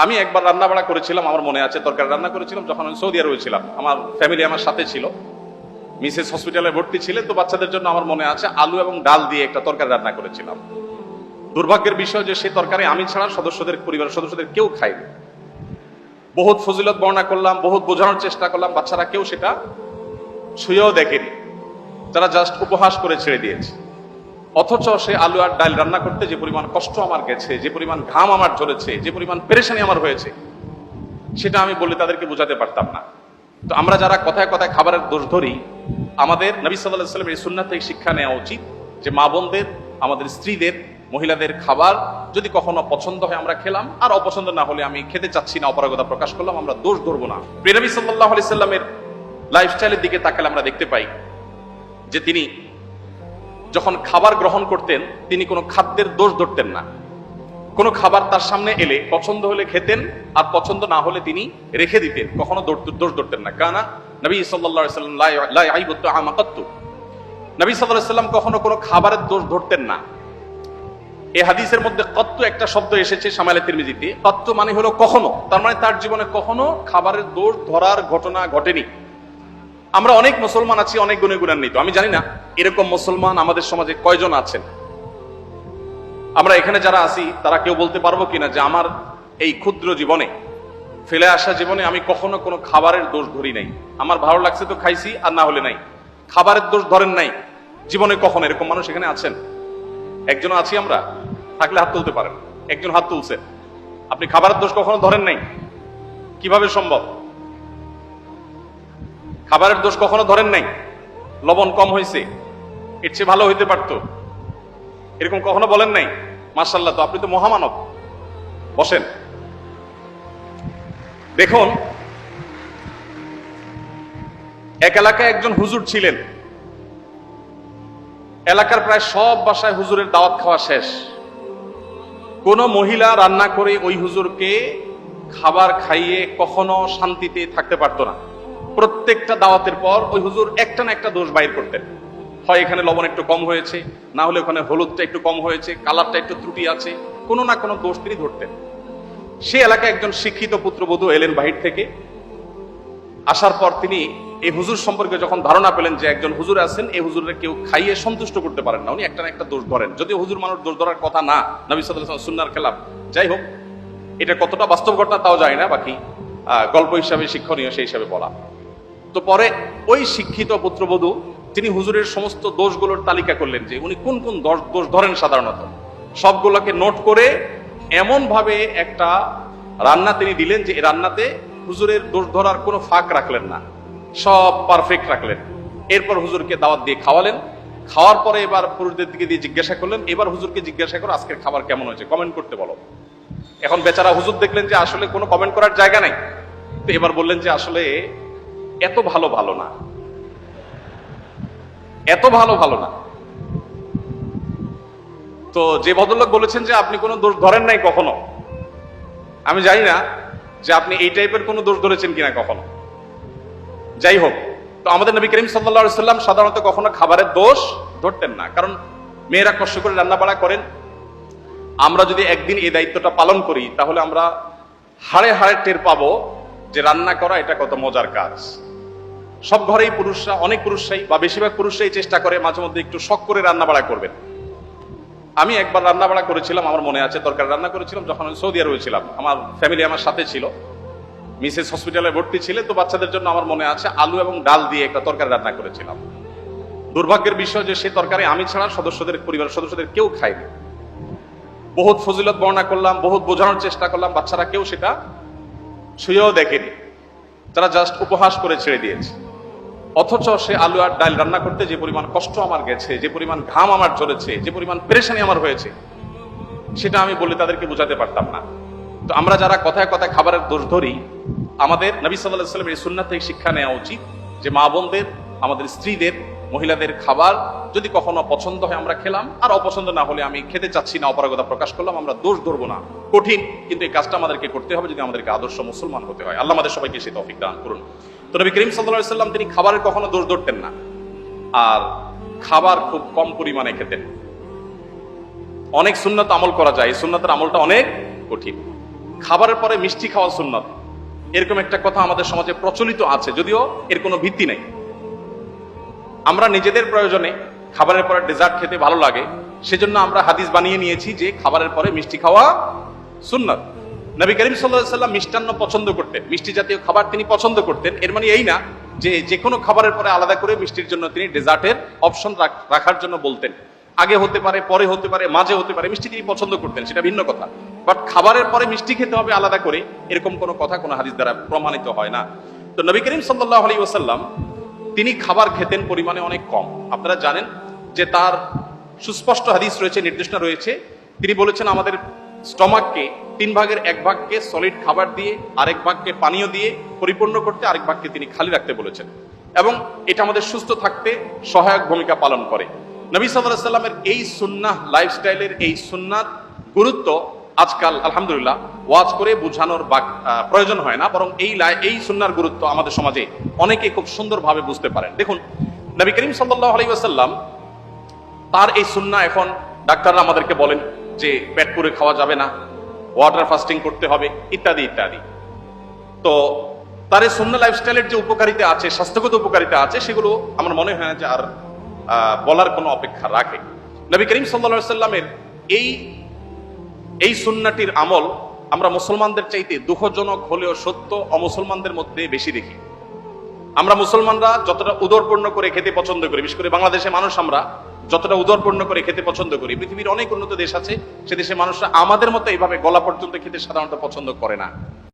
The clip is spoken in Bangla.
আমি একবার রান্না বাড়া করেছিলাম, আমার মনে আছে, তরকারি রান্না করেছিলাম যখন আমি সৌদি আরবে ছিলাম। আমার ফ্যামিলি আমার সাথে ছিল, মিসেস হসপিটালে ভর্তি ছিলেন, তো বাচ্চাদের জন্য আমার মনে আছে আলু এবং ডাল দিয়ে একটা তরকারি রান্না করেছিলাম। দুর্ভাগ্যের বিষয় যে সেই তরকারি আমি ছাড়া পরিবারের সদস্যদের কেউ খায়নি। বহুত ফজিলত বর্ণনা করলাম, বহুত বোঝানোর চেষ্টা করলাম, বাচ্চারা কেউ সেটা ছুঁয়েও দেখেনি, তারা জাস্ট উপহাস করে ছেড়ে দিয়েছে। অথচ সে আলু আর ডাল রান্না করতে যে পরিমাণ কষ্ট আমার গেছে, যে পরিমাণ ঘাম আমার ঝরেছে, যে পরিমাণ পেরেশানি আমার হয়েছে, সেটা আমি বলে তাদেরকে বোঝাতে পারতাম না। তো আমরা যারা কথায় কথায় খাবারের দোষ ধরি, আমাদের নবী সাল্লাল্লাহু আলাইহি ওয়াসাল্লামের এই সুন্নাত থেকে শিক্ষা নেওয়া উচিত যে মা বোনদের, আমাদের স্ত্রীদের, মহিলাদের খাবার যদি কখনো পছন্দ হয় আমরা খেলাম, আর অপছন্দ না হলে আমি খেতে চাচ্ছি না, অপারগতা প্রকাশ করলাম, আমরা দোষ ধরবো না। প্রিয় নবী সাল্লাল্লাহু আলাইহি সাল্লামের লাইফস্টাইলের দিকে তাকালে আমরা দেখতে পাই যে তিনি যখন খাবার গ্রহণ করতেন তিনি কোনো খাদ্যের দোষ ধরতেন না। কোনো খাবার তার সামনে এলে পছন্দ হলে খেতেন, আর পছন্দ না হলে তিনি রেখে দিতেন, কখনো দোষ ধরতেন না। কানা নবী সাল্লাল্লাহু আলাইহি সাল্লাম লা ইয়াইবু তাআমা কাত্তু, নবী সাল্লাল্লাহু আলাইহি সাল্লাম কখনো কোনো খাবারের দোষ ধরতেন না। এই হাদিসের মধ্যে কত্তু একটা শব্দ এসেছে শামাইলে তিরমিজিতে। কত্তু মানে হলো কখনো, তার মানে তার জীবনে কখনো খাবারের দোষ ধরার ঘটনা ঘটেনি। আমরা অনেক মুসলমান আছি, অনেক গুণে গুণান্বিত। আমি জানি না এরকম মুসলমান আমাদের সমাজে কয়জন আছেন। আমরা এখানে যারা আছি তারা কেউ বলতে পারবো কিনা যে আমার এই ক্ষুদ্র জীবনে, ফেলে আসা জীবনে আমি কখনো কোনো খাবারের দোষ ধরি নাই, আমার ভালো লাগছে তো খাইছি, আর না হলে নাই। খাবারের দোষ ধরেন নাই জীবনে কখনো, এরকম মানুষ এখানে আছেন? একজন আছি আমরা? থাকলে হাত তুলতে পারেন। একজন হাত তুলছে। আপনি খাবারের দোষ কখনো ধরেন নাই? কিভাবে সম্ভব? খাবারের দোষ কখনো ধরেন নাই? লবণ কম হয়েছে, এর চেয়ে ভালো হইতে পারতো, এরকম কখনো বলেন নাই? মাশাআল্লাহ, তো আপনি তো মহামানব। বসেন। দেখুন, এক এলাকায় একজন হুজুর ছিলেন। এলাকার প্রায় সব বাসায় হুজুরের দাওয়াত খাওয়া শেষ। কোন মহিলা রান্না করে ওই হুজুরকে খাবার খাইয়ে কখনো শান্তিতে থাকতে পারতো না। প্রত্যেকটা দাওয়াতের পর ওই হুজুর একটা না একটা দোষ বাইর করতেন। হয় এখানে লবণ একটু কম হয়েছে, না হলে ওখানে হলুদটা একটু কম হয়েছে, কালারটা একটু ত্রুটি আছে, কোনো না কোনো দোষ তিনি ধরতেন। সে এলাকায় একজন শিক্ষিত পুত্রবধূ এলেন বাহির থেকে। আসার পর তিনি এই হুজুর সম্পর্কে যখন ধারণা পেলেন যে একজন হুজুর আছেন, এই হুজুরের কেউ খাইয়ে সন্তুষ্ট করতে পারেন না, উনি একটা না একটা দোষ ধরেন। যদিও হুজুর মানুষ দোষ ধরার কথা না, নবী সাল্লাল্লাহু আলাইহি ওয়াসাল্লাম সুন্নাহর খেলাফ। যাই হোক, এটা কতটা বাস্তব ঘটনা তাও জানি না, বাকি গল্প হিসাবে শিক্ষণীয় সেই হিসাবে বলা। তো পরে ওই শিক্ষিত পুত্রবধূ তিনি হুজুরের সমস্ত দোষগুলোর তালিকা করলেন যে উনি কোন কোন দোষ ধরেন সাধারণত। সবগুলোকে নোট করে এমন ভাবে একটা রান্না তিনি দিলেন যে এই রান্নাতে হুজুরের দোষ ধরার কোনো ফাঁক রাখলেন না, সব পারফেক্ট রাখলেন। এরপর হুজুরকে দাওয়াত দিয়ে খাওয়ালেন। খাওয়ার পরে এবার পুরুষদের দিকে দিয়ে জিজ্ঞাসা করলেন, এবার হুজুরকে জিজ্ঞাসা করো আজকের খাবার কেমন হয়েছে, কমেন্ট করতে বলো। এখন বেচারা হুজুর দেখলেন যে আসলে কোনো কমেন্ট করার জায়গা নাই, তো এবার বললেন যে আসলে এত ভালো না, এত ভালো না। তো যে ভদ্রলোক বলেছেন যে আপনি কোনো দোষ ধরেন নাই কখনো, আমি জানি না যে আপনি এই টাইপের কোনো দোষ ধরেছেন কিনা কখনো। যাই হোক, তো আমাদের নবী করিম সাল্লাল্লাহু আলাইহি সাল্লাম সাধারণত কখনো খাবারের দোষ ধরতেন না, কারণ মেয়েরা কষ্ট করে রান্না বাড়া করেন। আমরা যদি একদিন এই দায়িত্বটা পালন করি তাহলে আমরা হাড়ে হাড়ে টের পাবো যে রান্না করা এটা কত মজার কাজ। সব ঘরেই পুরুষরা, অনেক পুরুষরাই বা বেশিরভাগ পুরুষরাই চেষ্টা করে মাঝে মধ্যে একটু শখ করে রান্না বাড়া করবেন। আমি একবার রান্না বাড়া করেছিলাম, আমার মনে আছে, তরকারি রান্না করেছিলাম যখন আমি সৌদি আরবে ছিলাম। আমার ফ্যামিলি আমার সাথে ছিল, মিসেস হসপিটালে ভর্তি ছিলেন, তো বাচ্চাদের জন্য আমার মনে আছে আলু এবং ডাল দিয়ে একটা তরকারি রান্না করেছিলাম। দুর্ভাগ্যের বিষয় যে সেই তরকারি আমি ছাড়া পরিবারের সদস্যদের কেউ খায়নি। বহুত ফজিলত বর্ণনা করলাম, বহুত বোঝানোর চেষ্টা করলাম, বাচ্চারা কেউ সেটা ছুঁয়েও দেখেনি, তারা জাস্ট উপহাস করে ছেড়ে দিয়েছে। অথচ সে আলু আর ডাল রান্না করতে যে পরিমাণ কষ্ট আমার গেছে, যে পরিমাণ ঘাম আমার ঝরেছে, যে পরিমাণ পেরেশানি আমার হয়েছে, সেটা আমি বলে তাদেরকে বোঝাতে পারতাম না। তো আমরা যারা কথায় কথায় খাবারের দোষ ধরি, আমাদের নবী সাল্লাল্লাহু আলাইহি ওয়াসাল্লামের এই সুন্নাত থেকে শিক্ষা নেওয়া উচিত যে মা বোনদের, আমাদের স্ত্রীদের, মহিলাদের খাবার যদি কখনো পছন্দ হয় আমরা খেলাম, আর অপছন্দ না হলে আমি খেতে চাচ্ছি না, অপারগতা প্রকাশ করলাম, আমরা দোষ ধরবো না। কঠিন, কিন্তু এই কাজটা আমাদেরকে করতে হবে যদি আমাদেরকে আদর্শ মুসলমান হতে হয়। আল্লাহ আমাদের সবাইকে সেই তৌফিক দান করুন। তো নবী করিম সাল্লাল্লাহু আলাইহি ওয়াসাল্লাম তিনি খাবারের কখনো দোষ ধরতেন না, আর খাবার খুব কম পরিমাণে খেতেন। অনেক সুন্নাত আমল করা যায়, এই সুন্নাতের আমলটা অনেক কঠিন। খাবারের পরে মিষ্টি খাওয়া সুন্নাত, এরকম একটা কথা আমাদের সমাজে প্রচলিত আছে, যদিও এর কোনো ভিত্তি নেই। আমরা নিজেদের প্রয়োজনে খাবারের পরে ডেজার্ট খেতে ভালো লাগে, সেজন্য আমরা হাদিস বানিয়ে নিয়েছি যে খাবারের পরে মিষ্টি খাওয়া সুন্নাত। নবী করিম সাল্লাল্লাহু আলাইহি ওয়াসাল্লাম মিষ্টান্ন পছন্দ করতেন, মিষ্টি জাতীয় খাবার তিনি পছন্দ করতেন। এর মানে এই না যে যে কোনো খাবারের পরে আলাদা করে মিষ্টির জন্য তিনি ডেজার্টের অপশন রাখার জন্য বলতেন। আগে হতে পারে, পরে হতে পারে, মাঝে হতে পারে, মিষ্টি তিনি পছন্দ করতেন, সেটা ভিন্ন কথা। বাট খাবারের পরে মিষ্টি খেতে হবে আলাদা করে, এরকম কোনো কথা কোনো হাদিস দ্বারা প্রমাণিত হয় না। তো নবী করিম সাল্লাল্লাহু আলাইহি ওয়াসাল্লাম তিনি খাবার খেতেন পরিমাণে অনেক কম। আপনারা জানেন যে তার সুস্পষ্ট হাদিস রয়েছে, নির্দেশনা রয়েছে। তিনি বলেছেন আমাদের স্টমাককে 1/3 ভাগকে সলিড খাবার দিয়ে, আরেক ভাগকে পানীয় দিয়ে পরিপূর্ণ করতে, আরেক ভাগকে তিনি খালি রাখতে বলেছেন, এবং এটা আমাদের সুস্থ থাকতে সহায়ক ভূমিকা পালন করে। নবী সাল্লাল্লাহু আলাইহি ওয়াসাল্লামের এই সুন্নাহ লাইফস্টাইলের এই সুন্নাত গুরুত্ব আজকাল আলহামদুলিল্লাহ ওয়াজ করে বোঝানোর প্রয়োজন হয় না, বরং এই সুন্নাহর গুরুত্ব আমাদের সমাজে অনেকে খুব সুন্দরভাবে বুঝতে পারেন। দেখুন, নবী করিম সাল্লাল্লাহু আলাইহি ওয়াসাল্লাম তার এই সুন্নাহ, এখন ডাক্তাররা আমাদেরকে বলেন যে পেট পুরে খাওয়া যাবে না, ওয়াটার ফাস্টিং করতে হবে, ইত্যাদি ইত্যাদি। তো তার এই সুন্নাহ লাইফস্টাইলের যে উপকারিতা আছে, স্বাস্থ্যগত উপকারিতা আছে, সেগুলো আমার মনে হয় না যে আর বলার কোনো অপেক্ষা রাখে। নবী করিম সাল্লাল্লাহু আলাইহি ওয়াসাল্লামের এই সুন্নাহটির আমল আমরা মুসলমানদের চাইতে দুঃখজনক হলেও সত্য অমুসলমানদের মধ্যে বেশি দেখি। আমরা মুসলমানরা যতটা উদরপূর্ণ করে খেতে পছন্দ করি, বিশেষ করে বাংলাদেশে মানুষ আমরা যতটা উদরপূর্ণ করে খেতে পছন্দ করি, পৃথিবীর অনেক উন্নত দেশ আছে, সে দেশের মানুষরা আমাদের মতো এইভাবে গলা পর্যন্ত খেতে সাধারণত পছন্দ করে না।